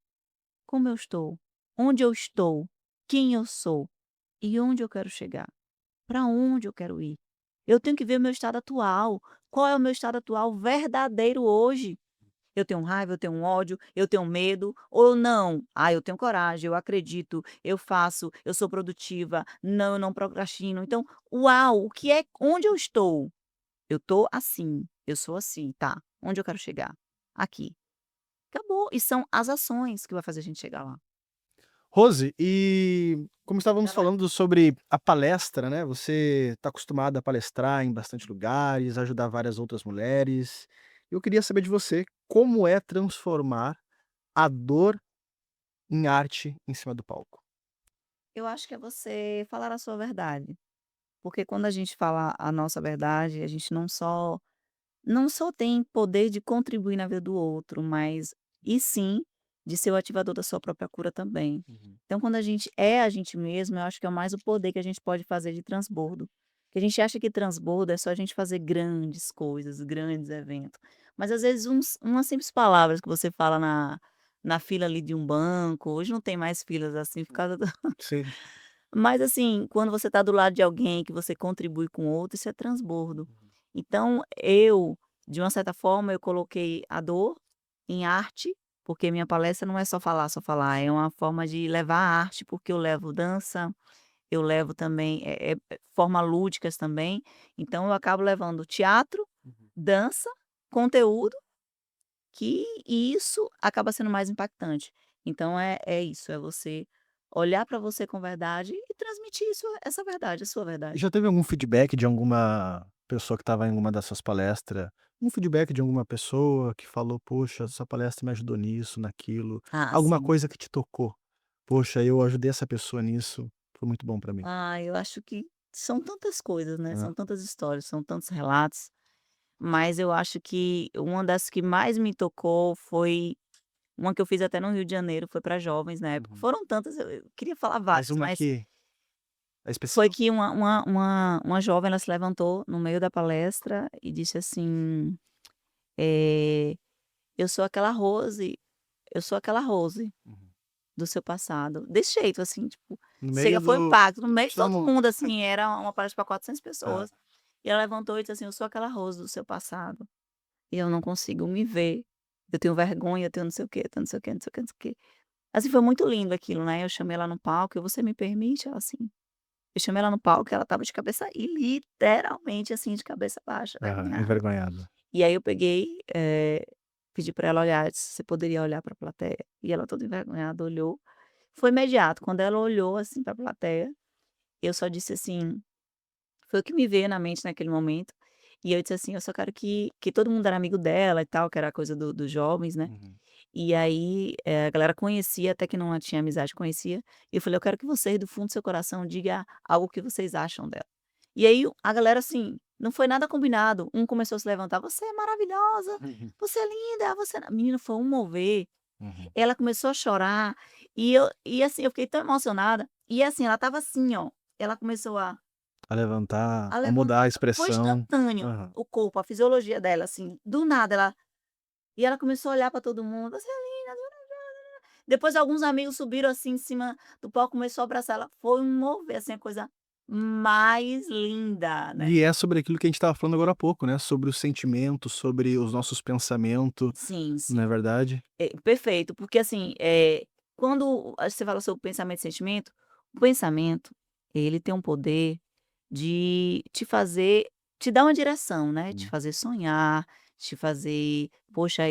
"Como eu estou? Onde eu estou? Quem eu sou? E onde eu quero chegar?" Para onde eu quero ir? Eu tenho que ver o meu estado atual. Qual é o meu estado atual verdadeiro hoje? Eu tenho raiva, eu tenho ódio, eu tenho medo ou não? Ah, eu tenho coragem, eu acredito, eu faço, eu sou produtiva, não, eu não procrastino. Então, uau, o que é onde eu estou? Eu estou assim, eu sou assim, tá. Onde eu quero chegar? Aqui. Acabou. E são as ações que vai fazer a gente chegar lá. Rose, e como estávamos Ela falando sobre a palestra, né, você está acostumada a palestrar em bastante lugares, ajudar várias outras mulheres. Eu queria saber de você, como é transformar a dor em arte em cima do palco? Eu acho que é você falar a sua verdade. Porque quando a gente fala a nossa verdade, a gente não só tem poder de contribuir na vida do outro, mas e sim de ser o ativador da sua própria cura também. Uhum. Então, quando a gente é a gente mesmo, eu acho que é mais o poder que a gente pode fazer de transbordo. Que a gente acha que transbordo é só a gente fazer grandes coisas, grandes eventos. Mas às vezes umas simples palavras que você fala na fila ali de um banco, hoje não tem mais filas assim por causa Sim. mas assim, quando você está do lado de alguém que você contribui com outro, isso é transbordo. Então eu, de uma certa forma, eu coloquei a dor em arte, porque minha palestra não é só falar, é uma forma de levar a arte, porque eu levo dança, eu levo também, forma lúdicas também, então eu acabo levando teatro, Uhum. dança, conteúdo, que isso acaba sendo mais impactante. Então é isso, é você olhar para você com verdade e transmitir isso essa verdade, a sua E verdade. já teve algum feedback de alguma pessoa que estava em uma das suas palestras? Um feedback de alguma pessoa que falou: "Poxa, essa palestra me ajudou nisso, naquilo", Ah, alguma sim. coisa que te tocou? "Poxa, eu ajudei essa pessoa nisso, foi muito bom pra mim". Ah, eu acho que são tantas coisas, né, Hã. são tantas histórias, são tantos relatos, mas eu acho que uma das que mais me tocou foi uma que eu fiz até no Rio de Janeiro, foi para jovens na época. Uhum. Foram tantas, eu queria falar Mais várias, uma mas que é foi especial? que uma jovem, ela se levantou no meio da palestra e disse assim, eh eu sou aquela Rose Uhum. do seu passado", desse jeito, assim, tipo, No chega meio foi um do impacto, no meio de todo todo mundo, assim, era uma palestra para 400 Hã. pessoas, e ela levantou e disse assim: "Eu sou aquela Rose do seu passado, e eu não consigo me ver, eu tenho vergonha, eu tenho não sei o quê, eu tenho não sei o quê, não sei o quê, não sei o quê". Assim, foi muito lindo aquilo, né, eu chamei ela no palco, eu: "Você me permite?" Ela: "Sim". Eu chamei ela no palco, ela estava de cabeça e literalmente, assim, de cabeça baixa, Aham, vergonhada. envergonhada. E aí eu peguei, pedi para ela olhar, se você poderia olhar para a plateia, e ela toda envergonhada olhou. Foi imediato, quando ela olhou, assim, para a plateia, eu só disse assim, foi o que me veio na mente naquele momento, e eu disse assim: "Eu só quero que", todo mundo era amigo dela e tal, que era a coisa dos jovens, né. Uhum. E aí, a galera conhecia, até que não tinha amizade, conhecia, e eu falei: "Eu quero que vocês, do fundo do seu coração, diga algo que vocês acham dela". E aí a galera, assim, não foi nada combinado, um começou a se levantar: "Você é maravilhosa, Uhum. você é linda, você é" menina, foi um mover, Uhum. ela começou a chorar, e assim, eu fiquei tão emocionada, e assim, ela estava assim ó, ela começou A levantar, a a mudar a levantar, foi expressão. instantâneo, Aham. o corpo, a fisiologia dela, assim, do nada ela começou a olhar para todo mundo: "Você é linda". Depois alguns amigos subiram, assim, em cima do palco, começou a abraçar ela, foi um mover, assim, a coisa mais linda, né. E é sobre aquilo que a gente estava falando agora há pouco, né, sobre os sentimentos, sobre os nossos pensamentos, Sim, não sim. é verdade? Perfeito, porque assim, quando você fala sobre pensamento e sentimento, o pensamento, ele tem um poder de te fazer te dar uma direção, né, te Hum. fazer sonhar, te fazer: "Poxa,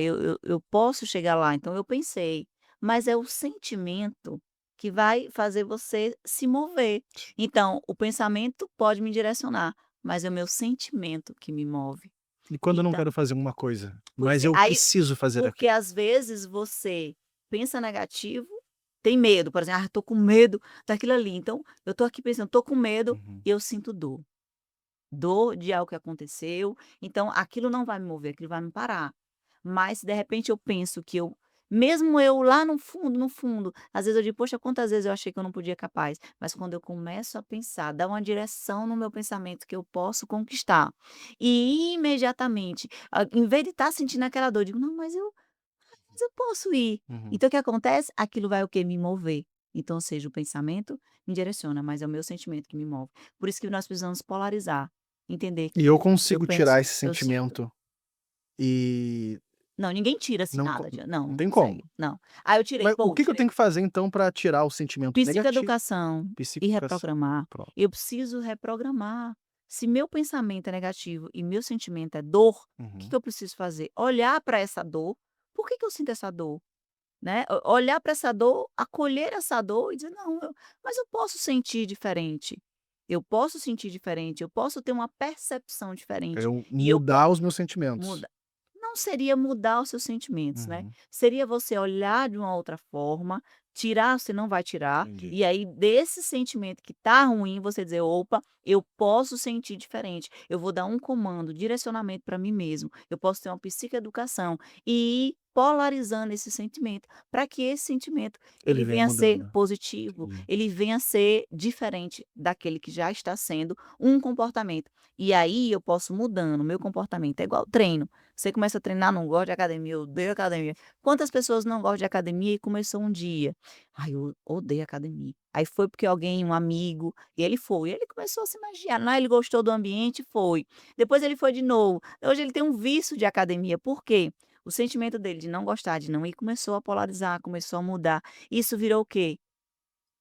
eu posso chegar lá, então eu pensei", mas é o sentimento que vai fazer você se mover. Então, o pensamento pode me direcionar, mas é o meu sentimento que me move. E quando eu não Então quero fazer uma coisa, pois mas é, eu aí preciso fazer porque aquilo? às vezes você pensa negativo, tem medo, por exemplo: "Ah, tô com medo daquilo ali", então eu tô aqui pensando: "Tô com medo", Uhum. e eu sinto dor. Dor de algo que aconteceu, então aquilo não vai me mover, aquilo vai me parar. Mas se de repente eu penso que eu mesmo eu lá no fundo, no fundo, às vezes eu digo: "Poxa, quantas vezes eu achei que eu não podia capaz", mas quando eu começo a pensar, dar uma direção no meu pensamento que eu posso conquistar, e imediatamente, em vez de estar sentindo aquela dor, eu digo: "Não, mas eu posso ir". Uhum. Então o que acontece? Aquilo vai o quê? Me mover. Então, ou seja, o pensamento me direciona, mas é o meu sentimento que me move. Por isso que nós precisamos polarizar, entender E eu que eu consigo tirar penso, esse eu sinto. sentimento e Não, ninguém tira assim não co nada de não, não não tem como. consegue, não. Ah, eu tirei, Mas o pô, que que eu tirei. tenho que fazer então para tirar o sentimento negativo? Psicoeducação e Psicoeducação, reprogramar. pronto. Eu preciso reprogramar. Se meu pensamento é negativo e meu sentimento é dor, o que Uhum. que eu preciso fazer? Olhar para essa dor. Por que que eu sinto essa dor? Né, olhar para essa dor, acolher essa dor e dizer: "Não, mas eu posso sentir diferente. Eu posso sentir diferente, eu posso ter uma percepção Pra diferente eu e eu mudar os meus sentimentos. muda não seria mudar os seus sentimentos, né, Uhum. seria você olhar de uma outra forma, tirar você não vai tirar, Entendi. e aí desse sentimento que tá ruim você dizer: "Opa, eu posso sentir diferente, eu vou dar um comando, direcionamento para mim mesmo, eu posso ter uma psicoeducação", e ir polarizando esse sentimento, para que esse sentimento Ele ele vem venha a ser mudando. positivo, Entendi. ele venha a ser diferente daquele que já está sendo um comportamento. E aí eu posso mudando o meu comportamento, é igual treino. Você começa a treinar, não gosta de academia, eu odeio academia. Quantas pessoas não gostam de academia e começou um dia: "Ai, eu odeio academia". Aí foi porque alguém, um amigo, e ele foi, ele começou a se magiar, lá ele gostou do ambiente, foi. Depois ele foi de novo. Hoje ele tem um vício de academia, por quê? O sentimento dele de não gostar, de não ir, começou a polarizar, começou a mudar. Isso virou o quê?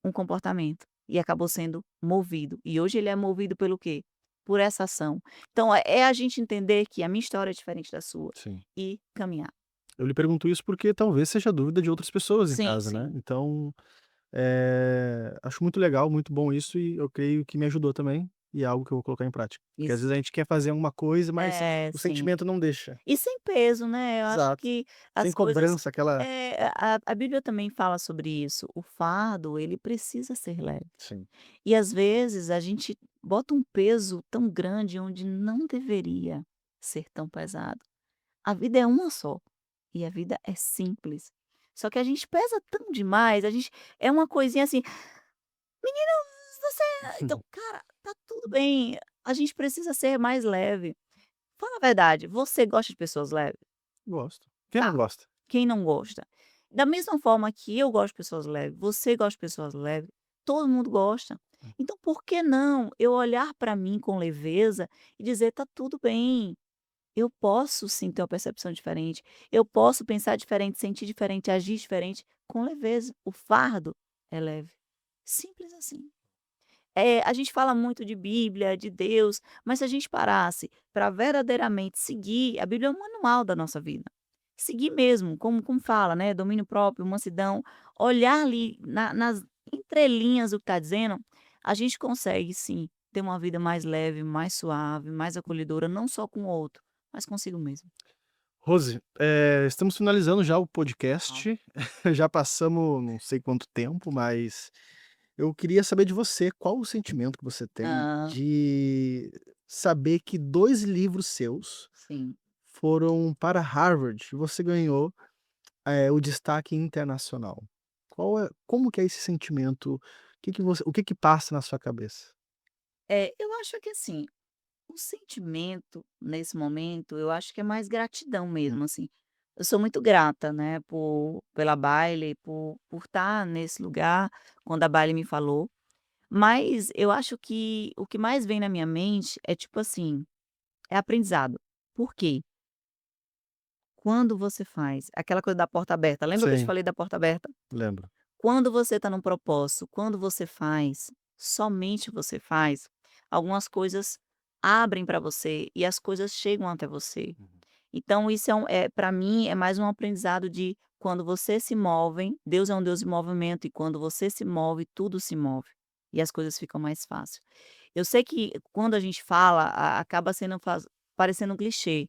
Um comportamento. E acabou sendo movido. E hoje ele é movido pelo quê? Por essa ação. Então é a gente entender que a minha história é diferente da sua Sim. e caminhar. Eu lhe pergunto isso porque talvez seja dúvida de outras pessoas em Sim, casa, né. sim. Então, acho muito legal, muito bom isso e eu creio que me ajudou também, e é algo que eu vou colocar em prática. Porque às Isso. vezes a gente quer fazer alguma coisa, mas É, o sim. sentimento não deixa. E sem peso, né, eu acho Exato. que Sem as coisas cobrança, aquela a Bíblia também fala sobre isso. O fardo, ele precisa ser leve. sim. E às vezes a gente bota um peso tão grande onde não deveria ser tão pesado. A vida é uma só, e a vida é simples. Só que a gente pesa tão demais, a gente é uma coisinha assim: "Menino, você", então, cara, tá tudo bem, a gente precisa ser mais leve. Fala a verdade, você gosta de pessoas leves? Gosto. Quem não Tá, gosta? quem não gosta? Da mesma forma que eu gosto de pessoas leves, você gosta de pessoas leves, todo mundo gosta. Então por que não eu olhar para mim com leveza e dizer: "Tá tudo bem". Eu posso sim ter uma percepção diferente, eu posso pensar diferente, sentir diferente, agir diferente com leveza. O fardo é leve. Simples assim. A gente fala muito de Bíblia, de Deus, mas se a gente parasse para verdadeiramente seguir, a Bíblia é um manual da nossa vida. Seguir mesmo, como fala, né? Domínio próprio, mansidão, olhar ali nas entrelinhas do que está dizendo, a gente consegue sim ter uma vida mais leve, mais suave, mais acolhedora, não só com o outro, mas consigo mesmo. Rose, estamos finalizando já o Uau. podcast, já passamos não sei quanto tempo, mas eu queria saber de você, qual o sentimento que você tem Ah, de saber que 2 livros seus sim. foram para Harvard e você ganhou, o destaque internacional. Como que é esse sentimento? O que que passa na sua cabeça? Eu acho que assim, o sentimento, nesse momento, eu acho que é mais gratidão Hum, mesmo, assim. Eu sou muito grata, né, pela Baile, por estar nesse lugar, quando a Baile me falou. Mas eu acho que o que mais vem na minha mente é tipo assim, é aprendizado. Por quê? Quando você faz aquela coisa da porta aberta, lembra que eu te sim, falei da porta aberta? lembro. Quando você está num propósito, quando você faz, somente você faz, algumas coisas abrem para você e as coisas chegam até você. Uhum. Então isso para mim é mais um aprendizado de quando você se move, Deus é um Deus de movimento e quando você se move, tudo se move e as coisas ficam mais fáceis. Eu sei que quando a gente fala, acaba sendo parecendo um clichê,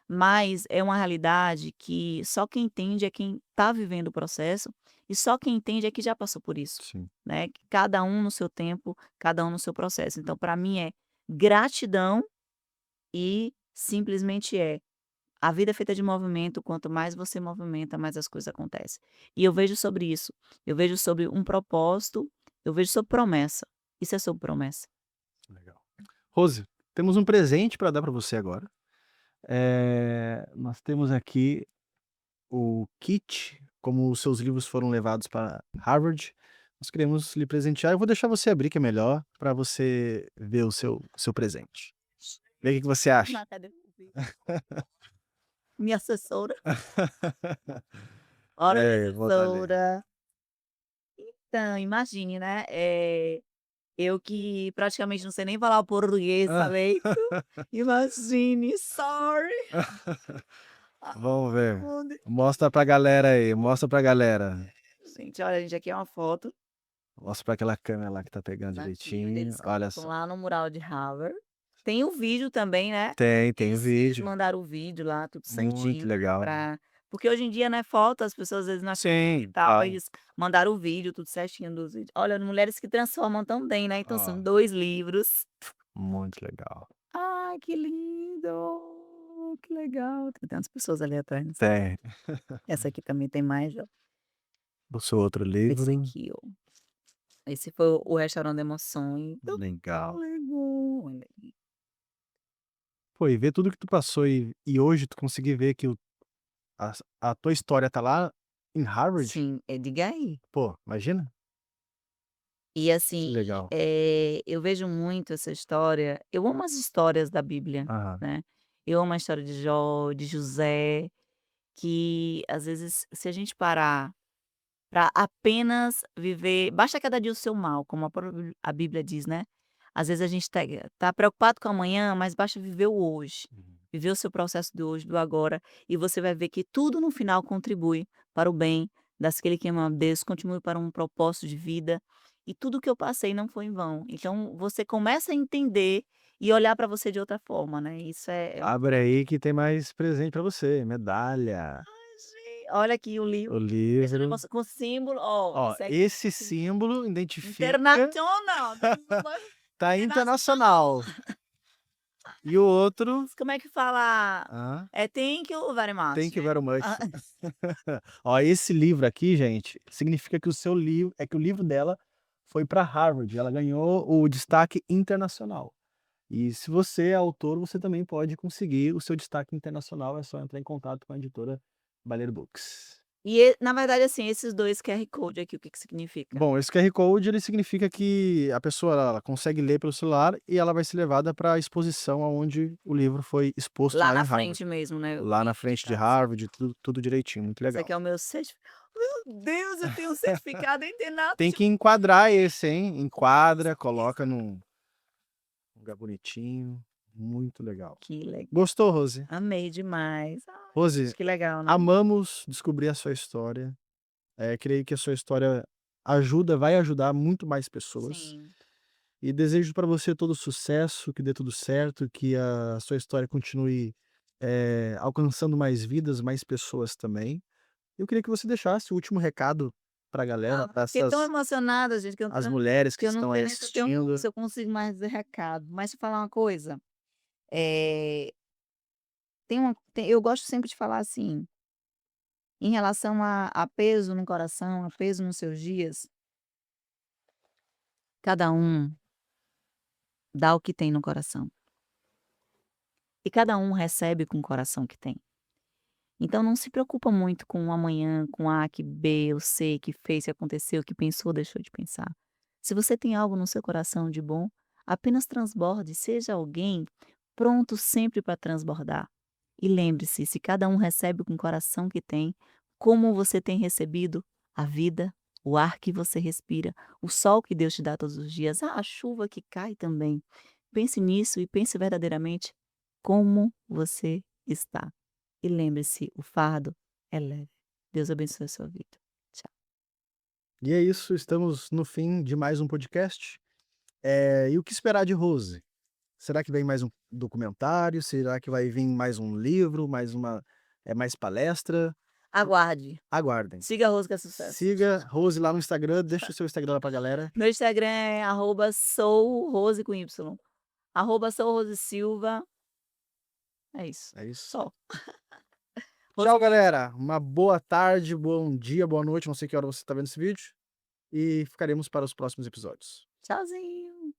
mas é uma realidade que só quem entende é quem está vivendo o processo e só quem entende é que já passou por isso, Sim. né? Que cada um no seu tempo, cada um no seu processo. Então, para mim é gratidão e simplesmente a vida é feita de movimento, quanto mais você movimenta, mais as coisas acontecem. E eu vejo sobre isso, eu vejo sobre um propósito, eu vejo sobre promessa. Isso é sobre promessa. Legal. Rose, temos um presente para dar para você agora. Nós temos aqui o kit, como os seus livros foram levados para Harvard, nós queremos lhe presentear. Eu vou deixar você abrir que é melhor, para você ver o seu presente. Vê o que que você acha. Na cadê minha assessora. Ora, minha Vou dar ali. assessora. Então, imagine, né, eu que praticamente não sei nem falar o português Hã. direito, imagine, sorry. Vamos ver. Onde Mostra pra galera aí, mostra pra galera. gente, olha, gente, aqui é uma foto Mostra pra aquela câmera lá que tá pegando daqui, onde direitinho, eles olha colocam só. lá no mural de Harvard. Tem o vídeo também, né, Tem o eles vídeo. mandaram o vídeo lá, tudo Muito certinho, legal. porque hoje em dia, né, foto, as pessoas às vezes não acreditam e Sim, tal, tá. aí eles mandaram o vídeo, tudo certinho dos vídeos. Olha, Mulheres que Transformam também, né, então são Ó, 2 livros. muito legal. Ai, que lindo, que legal. Tem tantas pessoas ali atrás, não sei. Tem. Essa aqui também tem mais, ó. O seu outro Esse livro. aqui, ó. Esse foi o Restaurante Emoções. Tão Legal. legal, olha aí. Pô, e ver tudo que tu passou e hoje tu conseguir ver que a tua história tá lá em Harvard, Sim, diga aí. pô, imagina? E Que assim, legal. eu vejo muito essa história, eu amo as histórias da Bíblia, Aham. né. Eu amo a história de Jó, de José, que às vezes se a gente parar para apenas viver basta cada dia o seu mal, como a Bíblia diz, né. Às vezes a gente tá preocupado com o amanhã, mas basta viver o hoje, Uhum. viver o seu processo do hoje, do agora, e você vai ver que tudo no final contribui para o bem daquele que ama a Deus, contribui para um propósito de vida, e tudo que eu passei não foi em vão. Então você começa a entender e olhar para você de outra forma, né, isso é uma Abre aí que tem mais presente pra você, medalha, olha aqui o livro, o esse livro. negócio com símbolo, ó, Ó, isso aqui esse símbolo identifica internacional, tá internacional. internacional. E o outro, Como é que fala? hã, É "Thank you very much", thank you né. very Ah, much. Ó, esse livro aqui, gente, significa que o livro dela foi para Harvard, ela ganhou o destaque internacional. E se você é autor, você também pode conseguir o seu destaque internacional, é só entrar em contato com a editora Baleiro Books. na verdade, assim, esses 2 QR Code aqui, o que que significa? Bom, esse QR Code ele significa que a pessoa ela consegue ler pelo celular e ela vai ser levada para a exposição aonde o livro foi exposto Lá lá em na Harvard. frente mesmo, né, o Lá na frente de certificado. Harvard, tudo direitinho, muito Esse legal. aqui é o meu meu Deus, eu tenho um certificado Tem internacional. que enquadrar esse, hein, enquadra, coloca num lugar bonitinho, muito legal. Que legal, Gostou, Rose? amei demais. Ai, Rose, gente, que legal, né. amamos descobrir a sua história, creio que a sua história vai ajudar muito mais pessoas, Sim. e desejo para você todo sucesso, que dê tudo certo, que a sua história continue, alcançando mais vidas, mais pessoas também. Eu queria que você deixasse o último recado pra galera, Ah, para fiquei tão essas emocionada, gente, as mulheres que que eu não estão aí sei nem se eu tenho assistindo. se eu consigo mais dizer recado. Mas te falar uma coisa, eh, eu gosto sempre de falar assim, em relação a peso no coração, a peso nos seus dias, cada um dá o que tem no coração, e cada um recebe com o coração que tem. Então não se preocupa muito com o amanhã, com A, que B, o C, que fez, que aconteceu, que pensou, deixou de pensar. Se você tem algo no seu coração de bom, apenas transborde, seja alguém pronto sempre para transbordar. E lembre-se, se cada um recebe com o coração que tem, como você tem recebido a vida, o ar que você respira, o sol que Deus te dá todos os dias, a chuva que cai também. Pense nisso e pense verdadeiramente como você está. E lembre-se, o fardo é leve. Deus abençoe a sua vida. Tchau. E é isso, estamos no fim de mais um podcast. E o que esperar de Rose? Será que vem mais um documentário? Será que vai vir mais um livro, mais palestra? Aguarde. Aguardem. Siga a Rose que é sucesso. Siga Rose lá no Instagram, deixa o seu Instagram lá pra galera. Meu Instagram é @sourose com Y. @sourrosesilva. É isso. É isso. Só. Tchau, galera. Uma boa tarde, bom dia, boa noite. Não sei que hora você está vendo esse vídeo. E ficaremos para os próximos episódios. Tchauzinho.